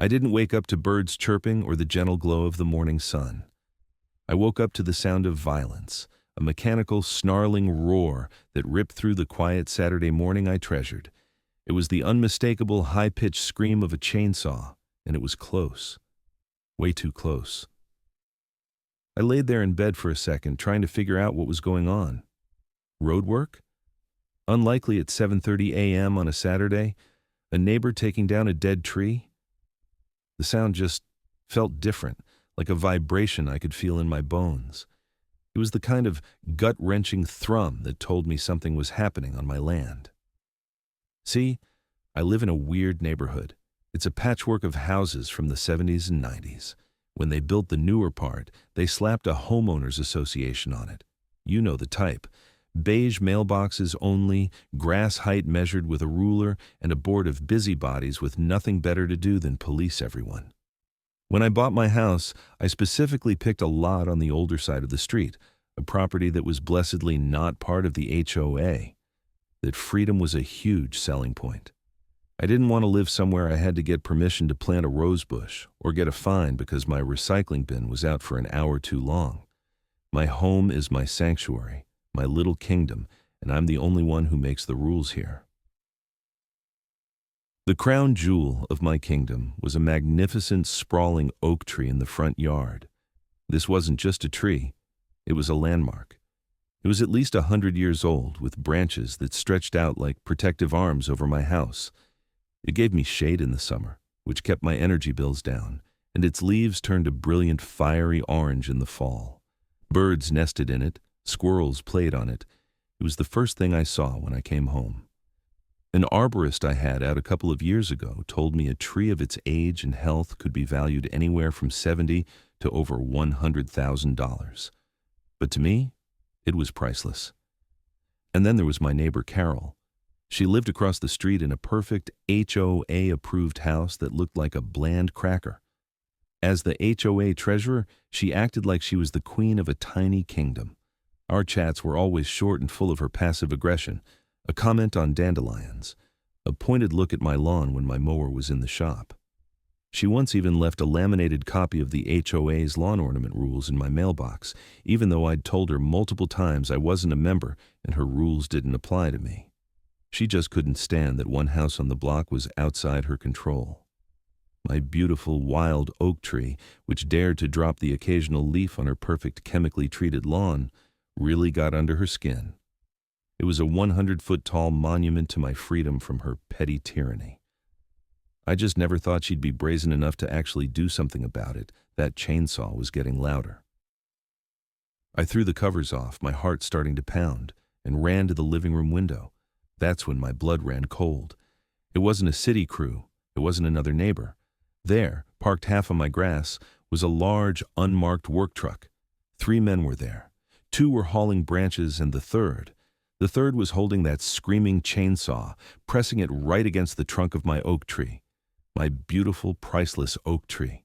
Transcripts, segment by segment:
I didn't wake up to birds chirping or the gentle glow of the morning sun. I woke up to the sound of violence, a mechanical, snarling roar that ripped through the quiet Saturday morning I treasured. It was the unmistakable, high-pitched scream of a chainsaw, and it was close. Way too close. I laid there in bed for a second, trying to figure out what was going on. Road work? Unlikely at 7:30 a.m. on a Saturday? A neighbor taking down a dead tree? The sound just felt different, like a vibration I could feel in my bones. It was the kind of gut-wrenching thrum that told me something was happening on my land. See, I live in a weird neighborhood. It's a patchwork of houses from the 70s and 90s. When they built the newer part, they slapped a homeowners association on it. You know the type. Beige mailboxes only, grass height measured with a ruler, and a board of busybodies with nothing better to do than police everyone. When I bought my house, I specifically picked a lot on the older side of the street, a property that was blessedly not part of the HOA. That freedom was a huge selling point. I didn't want to live somewhere I had to get permission to plant a rose bush or get a fine because my recycling bin was out for an hour too long. My home is my sanctuary, my little kingdom, and I'm the only one who makes the rules here. The crown jewel of my kingdom was a magnificent, sprawling oak tree in the front yard. This wasn't just a tree, it was a landmark. It was at least 100 years old, with branches that stretched out like protective arms over my house. It gave me shade in the summer, which kept my energy bills down, and its leaves turned a brilliant fiery orange in the fall. Birds nested in it, squirrels played on it. It was the first thing I saw when I came home. An arborist I had out a couple of years ago told me a tree of its age and health could be valued anywhere from $70,000 to over $100,000. But to me, it was priceless. And then there was my neighbor Carol. She lived across the street in a perfect HOA-approved house that looked like a bland cracker. As the HOA treasurer, she acted like she was the queen of a tiny kingdom. Our chats were always short and full of her passive aggression, a comment on dandelions, a pointed look at my lawn when my mower was in the shop. She once even left a laminated copy of the HOA's lawn ornament rules in my mailbox, even though I'd told her multiple times I wasn't a member and her rules didn't apply to me. She just couldn't stand that one house on the block was outside her control. My beautiful wild oak tree, which dared to drop the occasional leaf on her perfect chemically treated lawn, really got under her skin. It was a 100-foot-tall monument to my freedom from her petty tyranny. I just never thought she'd be brazen enough to actually do something about it. That chainsaw was getting louder. I threw the covers off, my heart starting to pound, and ran to the living room window. That's when my blood ran cold. It wasn't a city crew. It wasn't another neighbor. There, parked half on my grass, was a large, unmarked work truck. 3 men were there. 2 were hauling branches, and the third was holding that screaming chainsaw, pressing it right against the trunk of my oak tree. My beautiful, priceless oak tree.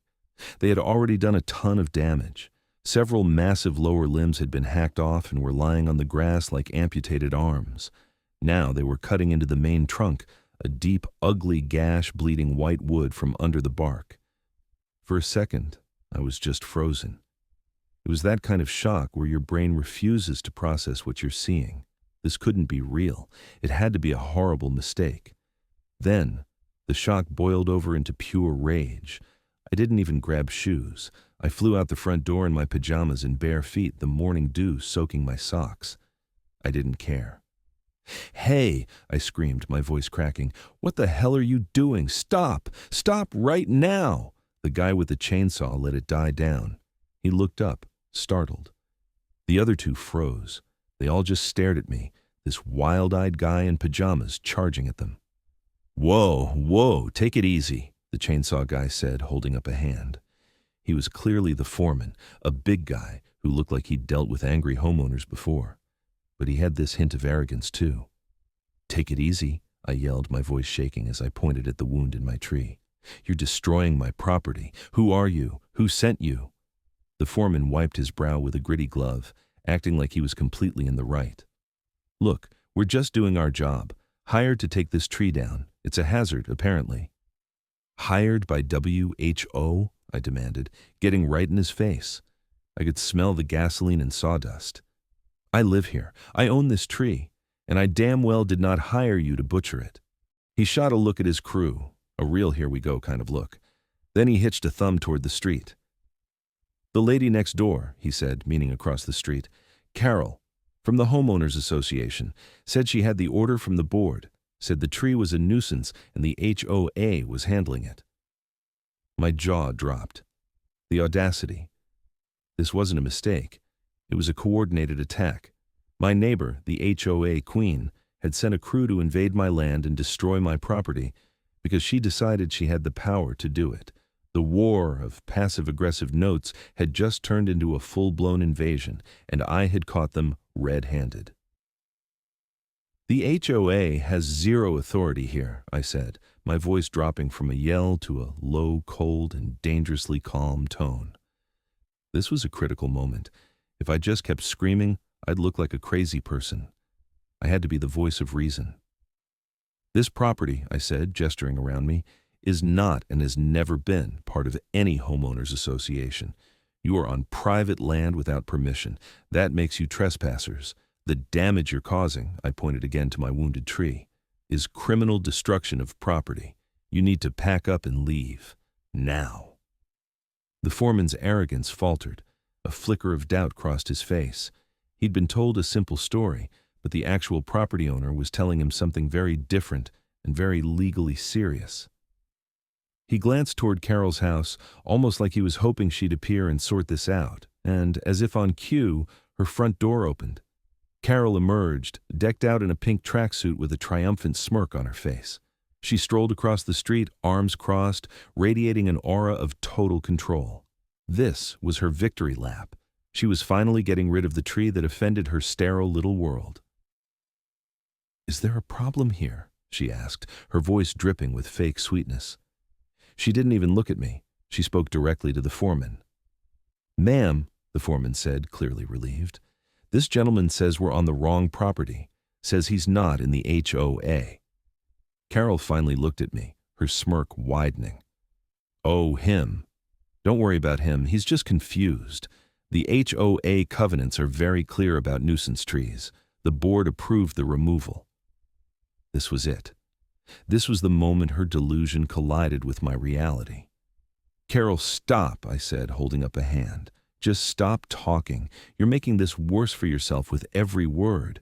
They had already done a ton of damage. Several massive lower limbs had been hacked off and were lying on the grass like amputated arms. Now they were cutting into the main trunk, a deep, ugly gash bleeding white wood from under the bark. For a second, I was just frozen. It was that kind of shock where your brain refuses to process what you're seeing. This couldn't be real. It had to be a horrible mistake. Then, the shock boiled over into pure rage. I didn't even grab shoes. I flew out the front door in my pajamas and bare feet, the morning dew soaking my socks. I didn't care. "Hey," I screamed, my voice cracking. "What the hell are you doing? Stop! Stop right now!" The guy with the chainsaw let it die down. He looked up, startled. The other 2 froze. They all just stared at me, this wild-eyed guy in pajamas charging at them. Whoa, take it easy," the chainsaw guy said, holding up a hand. He was clearly the foreman, a big guy who looked like he'd dealt with angry homeowners before. But he had this hint of arrogance, too. "Take it easy," I yelled, my voice shaking as I pointed at the wound in my tree. "You're destroying my property. Who are you? Who sent you?" The foreman wiped his brow with a gritty glove, acting like he was completely in the right. "Look, we're just doing our job. Hired to take this tree down. It's a hazard, apparently." Hired by WHO? I demanded, getting right in his face. I could smell the gasoline and sawdust. I live here. I own this tree, and I damn well did not hire you to butcher it. He shot a look at his crew, a real here we go kind of look. Then he hitched a thumb toward the street. The lady next door, he said, meaning across the street, Carol, from the Homeowners Association, said she had the order from the board, said the tree was a nuisance and the HOA was handling it. My jaw dropped. The audacity. This wasn't a mistake. It was a coordinated attack. My neighbor, the HOA queen, had sent a crew to invade my land and destroy my property because she decided she had the power to do it. The war of passive-aggressive notes had just turned into a full-blown invasion, and I had caught them red-handed. The HOA has zero authority here, I said, my voice dropping from a yell to a low, cold, and dangerously calm tone. This was a critical moment. If I just kept screaming, I'd look like a crazy person. I had to be the voice of reason. This property, I said, gesturing around me, is not and has never been part of any homeowners association. You are on private land without permission. That makes you trespassers. The damage you're causing, I pointed again to my wounded tree, is criminal destruction of property. You need to pack up and leave. Now. The foreman's arrogance faltered. A flicker of doubt crossed his face. He'd been told a simple story, but the actual property owner was telling him something very different and very legally serious. He glanced toward Carol's house, almost like he was hoping she'd appear and sort this out, and, as if on cue, her front door opened. Carol emerged, decked out in a pink tracksuit with a triumphant smirk on her face. She strolled across the street, arms crossed, radiating an aura of total control. This was her victory lap. She was finally getting rid of the tree that offended her sterile little world. "Is there a problem here?" she asked, her voice dripping with fake sweetness. She didn't even look at me. She spoke directly to the foreman. "Ma'am," the foreman said, clearly relieved, "this gentleman says we're on the wrong property, says he's not in the HOA. Carol finally looked at me, her smirk widening. "Oh, him. Don't worry about him, he's just confused. The HOA covenants are very clear about nuisance trees. The board approved the removal." This was it. This was the moment her delusion collided with my reality. "Carol, stop," I said, holding up a hand. "Just stop talking. You're making this worse for yourself with every word.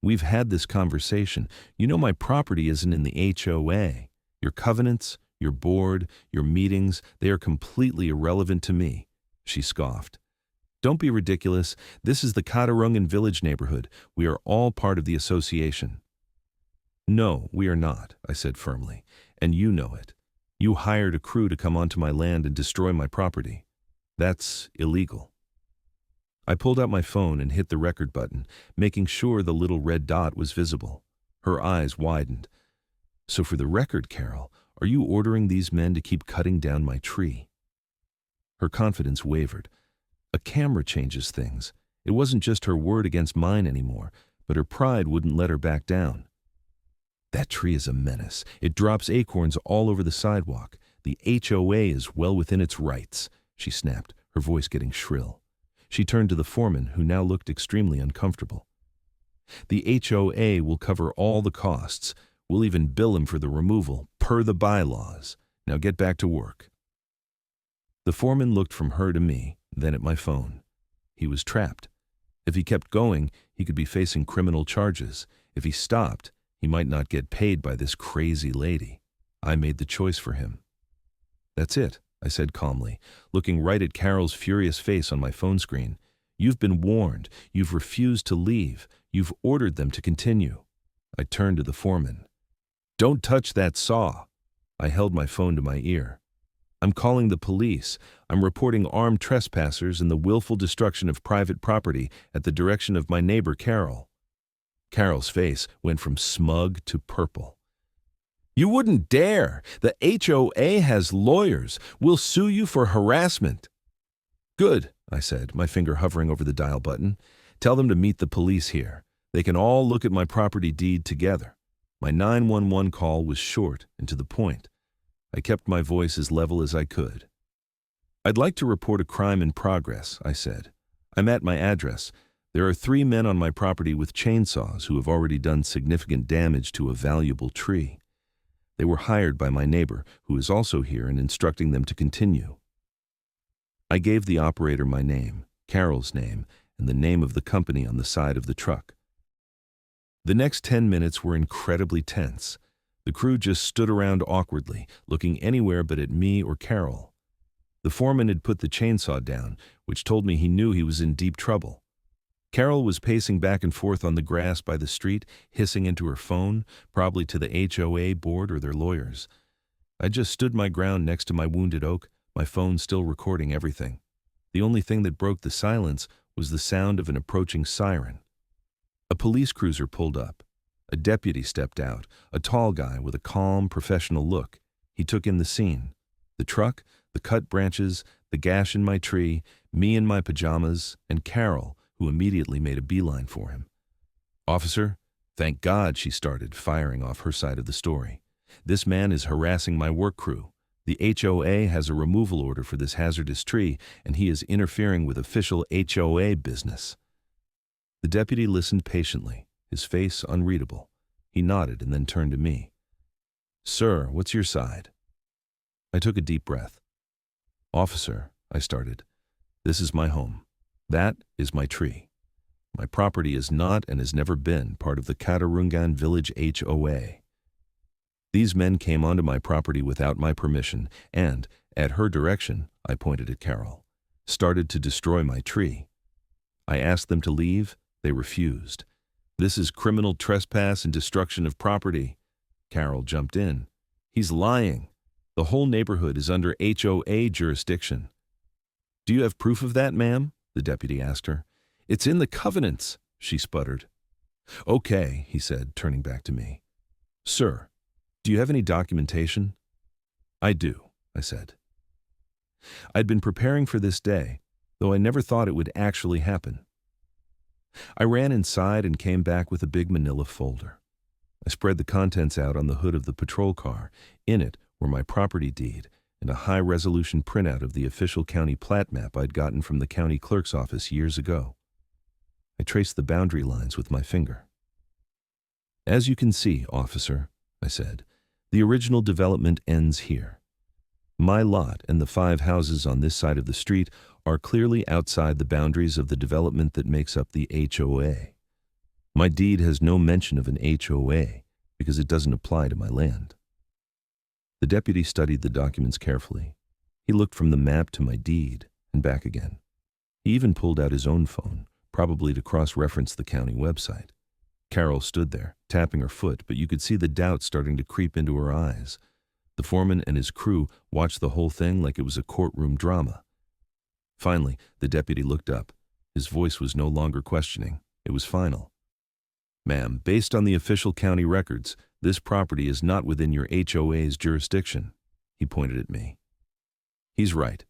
We've had this conversation. You know my property isn't in the HOA. Your covenants, your board, your meetings, they are completely irrelevant to me." She scoffed. "Don't be ridiculous. This is the Katarungan Village neighborhood. We are all part of the association." "No, we are not," I said firmly, "and you know it. You hired a crew to come onto my land and destroy my property. That's illegal." I pulled out my phone and hit the record button, making sure the little red dot was visible. Her eyes widened. "So for the record, Carol, are you ordering these men to keep cutting down my tree?" Her confidence wavered. A camera changes things. It wasn't just her word against mine anymore, but her pride wouldn't let her back down. "That tree is a menace. It drops acorns all over the sidewalk. The HOA is well within its rights," she snapped, her voice getting shrill. She turned to the foreman, who now looked extremely uncomfortable. "The HOA will cover all the costs. We'll even bill him for the removal, per the bylaws. Now get back to work." The foreman looked from her to me, then at my phone. He was trapped. If he kept going, he could be facing criminal charges. If he stopped, he might not get paid by this crazy lady. I made the choice for him. "That's it," I said calmly, looking right at Carol's furious face on my phone screen. "You've been warned. You've refused to leave. You've ordered them to continue." I turned to the foreman. "Don't touch that saw." I held my phone to my ear. "I'm calling the police. I'm reporting armed trespassers and the willful destruction of private property at the direction of my neighbor Carol." Carol's face went from smug to purple. "You wouldn't dare! The HOA has lawyers. We'll sue you for harassment." "Good," I said, my finger hovering over the dial button. "Tell them to meet the police here. They can all look at my property deed together." My 911 call was short and to the point. I kept my voice as level as I could. "I'd like to report a crime in progress," I said. "I'm at my address. There are 3 men on my property with chainsaws who have already done significant damage to a valuable tree. They were hired by my neighbor, who is also here, and instructing them to continue." I gave the operator my name, Carol's name, and the name of the company on the side of the truck. The next 10 minutes were incredibly tense. The crew just stood around awkwardly, looking anywhere but at me or Carol. The foreman had put the chainsaw down, which told me he knew he was in deep trouble. Carol was pacing back and forth on the grass by the street, hissing into her phone, probably to the HOA board or their lawyers. I just stood my ground next to my wounded oak, my phone still recording everything. The only thing that broke the silence was the sound of an approaching siren. A police cruiser pulled up. A deputy stepped out, a tall guy with a calm, professional look. He took in the scene. The truck, the cut branches, the gash in my tree, me in my pajamas, and Carol, who immediately made a beeline for him. "Officer, thank God," she started, firing off her side of the story. "This man is harassing my work crew. The HOA has a removal order for this hazardous tree, and he is interfering with official HOA business." The deputy listened patiently, his face unreadable. He nodded and then turned to me. "Sir, what's your side?" I took a deep breath. "Officer," I started, "this is my home. That is my tree. My property is not and has never been part of the Katarungan Village HOA. These men came onto my property without my permission and, at her direction," I pointed at Carol, "started to destroy my tree. I asked them to leave. They refused. This is criminal trespass and destruction of property." Carol jumped in. "He's lying. The whole neighborhood is under HOA jurisdiction." "Do you have proof of that, ma'am?" the deputy asked her. "It's in the covenants," she sputtered. "Okay," he said, turning back to me. "Sir, do you have any documentation?" "I do," I said. I'd been preparing for this day, though I never thought it would actually happen. I ran inside and came back with a big manila folder. I spread the contents out on the hood of the patrol car. In it were my property deed and a high-resolution printout of the official county plat map I'd gotten from the county clerk's office years ago. I traced the boundary lines with my finger. "As you can see, officer," I said, "the original development ends here. My lot and the 5 houses on this side of the street are clearly outside the boundaries of the development that makes up the HOA. My deed has no mention of an HOA because it doesn't apply to my land." The deputy studied the documents carefully. He looked from the map to my deed and back again. He even pulled out his own phone, probably to cross-reference the county website. Carol stood there, tapping her foot, but you could see the doubt starting to creep into her eyes. The foreman and his crew watched the whole thing like it was a courtroom drama. Finally, the deputy looked up. His voice was no longer questioning. It was final. "Ma'am, based on the official county records, this property is not within your HOA's jurisdiction." He pointed at me. "He's right.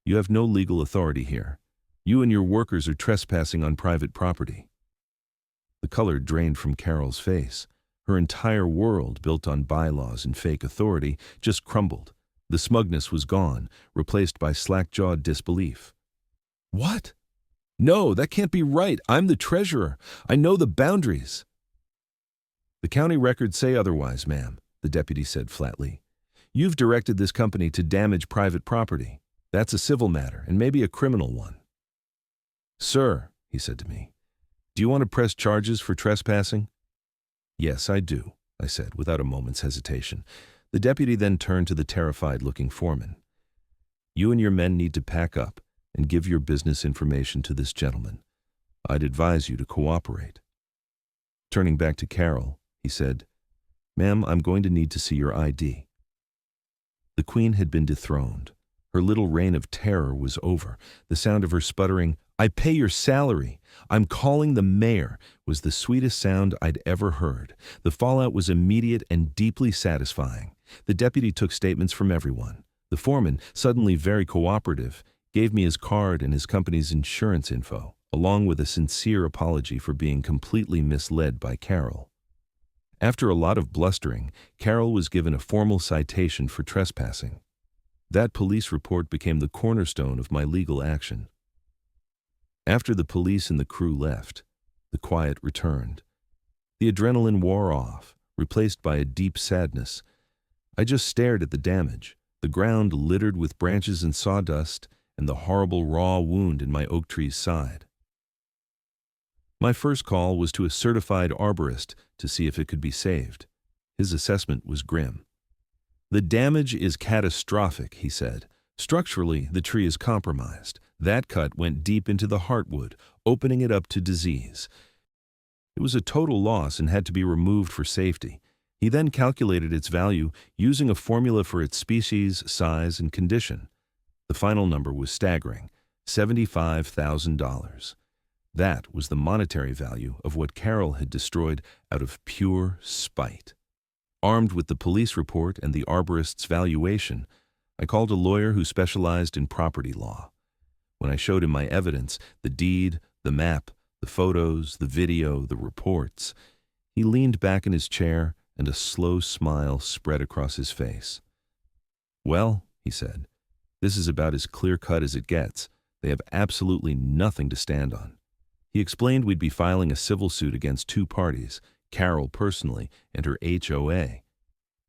You have no legal authority here. You and your workers are trespassing on private property." The color drained from Carol's face. Her entire world, built on bylaws and fake authority, just crumbled. The smugness was gone, replaced by slack-jawed disbelief. "What? No, that can't be right. I'm the treasurer. I know the boundaries." "The county records say otherwise, ma'am," the deputy said flatly. "You've directed this company to damage private property. That's a civil matter, and maybe a criminal one." "Sir," he said to me, "do you want to press charges for trespassing?" "Yes, I do," I said, without a moment's hesitation. The deputy then turned to the terrified-looking foreman. "You and your men need to pack up and give your business information to this gentleman. I'd advise you to cooperate." Turning back to Carol, he said, "Ma'am, I'm going to need to see your ID." The queen had been dethroned. Her little reign of terror was over. The sound of her sputtering, "I pay your salary, I'm calling the mayor," was the sweetest sound I'd ever heard. The fallout was immediate and deeply satisfying. The deputy took statements from everyone. The foreman, suddenly very cooperative, gave me his card and his company's insurance info, along with a sincere apology for being completely misled by Carol. After a lot of blustering, Carol was given a formal citation for trespassing. That police report became the cornerstone of my legal action. After the police and the crew left, the quiet returned. The adrenaline wore off, replaced by a deep sadness. I just stared at the damage, the ground littered with branches and sawdust, and the horrible raw wound in my oak tree's side. My first call was to a certified arborist to see if it could be saved. His assessment was grim. "The damage is catastrophic," he said. "Structurally, the tree is compromised. That cut went deep into the heartwood, opening it up to disease. It was a total loss and had to be removed for safety." He then calculated its value using a formula for its species, size, and condition. The final number was staggering, $75,000. That was the monetary value of what Carol had destroyed out of pure spite. Armed with the police report and the arborist's valuation, I called a lawyer who specialized in property law. When I showed him my evidence, the deed, the map, the photos, the video, the reports, he leaned back in his chair and a slow smile spread across his face. "Well," he said, "this is about as clear-cut as it gets. They have absolutely nothing to stand on." He explained we'd be filing a civil suit against two parties, Carol personally and her HOA.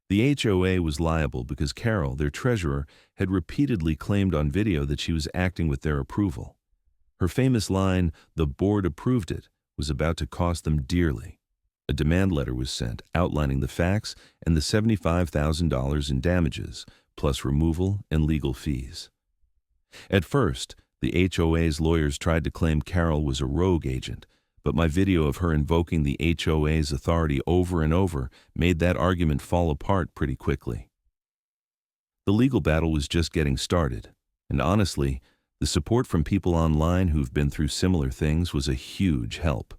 The HOA was liable because Carol, their treasurer, had repeatedly claimed on video that she was acting with their approval. Her famous line, "The board approved it," was about to cost them dearly. A demand letter was sent outlining the facts and the $75,000 in damages, plus removal and legal fees. At first, the HOA's lawyers tried to claim Carol was a rogue agent, but my video of her invoking the HOA's authority over and over made that argument fall apart pretty quickly. The legal battle was just getting started, and honestly, the support from people online who've been through similar things was a huge help.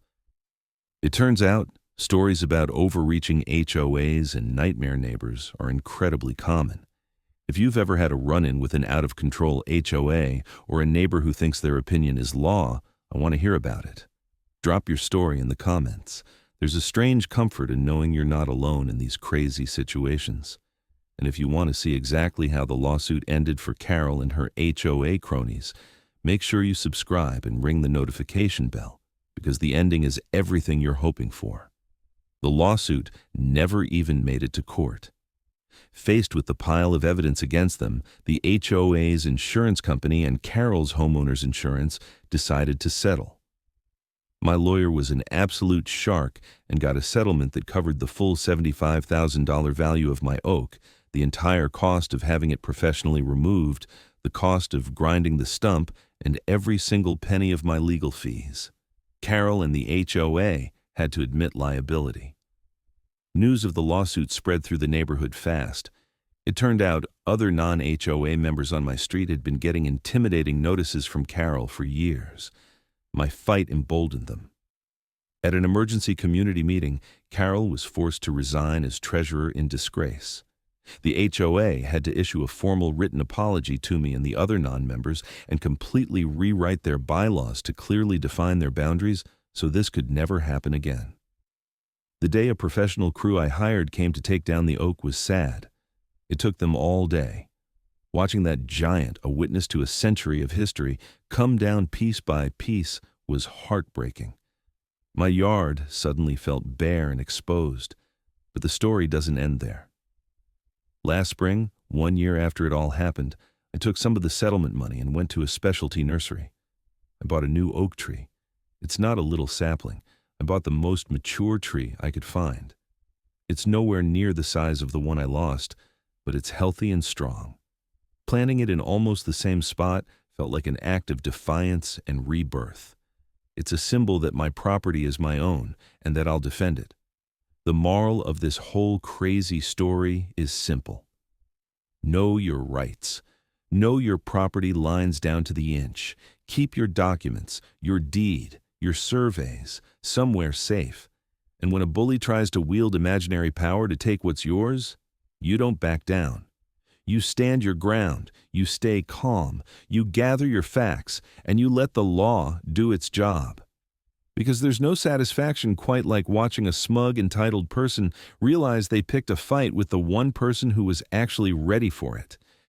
It turns out, stories about overreaching HOAs and nightmare neighbors are incredibly common. If you've ever had a run-in with an out-of-control HOA or a neighbor who thinks their opinion is law, I want to hear about it. Drop your story in the comments. There's a strange comfort in knowing you're not alone in these crazy situations. And if you want to see exactly how the lawsuit ended for Carol and her HOA cronies, make sure you subscribe and ring the notification bell, because the ending is everything you're hoping for. The lawsuit never even made it to court. Faced with the pile of evidence against them, the HOA's insurance company and Carol's homeowner's insurance decided to settle. My lawyer was an absolute shark and got a settlement that covered the full $75,000 value of my oak, the entire cost of having it professionally removed, the cost of grinding the stump, and every single penny of my legal fees. Carol and the HOA had to admit liability. News of the lawsuit spread through the neighborhood fast. It turned out other non-HOA members on my street had been getting intimidating notices from Carol for years. My fight emboldened them. At an emergency community meeting, Carol was forced to resign as treasurer in disgrace. The HOA had to issue a formal written apology to me and the other non-members and completely rewrite their bylaws to clearly define their boundaries so this could never happen again. The day a professional crew I hired came to take down the oak was sad. It took them all day. Watching that giant, a witness to a century of history, come down piece by piece was heartbreaking. My yard suddenly felt bare and exposed, but the story doesn't end there. Last spring, 1 year after it all happened, I took some of the settlement money and went to a specialty nursery. I bought a new oak tree. It's not a little sapling. I bought the most mature tree I could find. It's nowhere near the size of the one I lost, but it's healthy and strong. Planting it in almost the same spot felt like an act of defiance and rebirth. It's a symbol that my property is my own and that I'll defend it. The moral of this whole crazy story is simple. Know your rights. Know your property lines down to the inch. Keep your documents, your deed, your surveys somewhere safe. And when a bully tries to wield imaginary power to take what's yours, you don't back down. You stand your ground, you stay calm, you gather your facts, and you let the law do its job. Because there's no satisfaction quite like watching a smug, entitled person realize they picked a fight with the one person who was actually ready for it.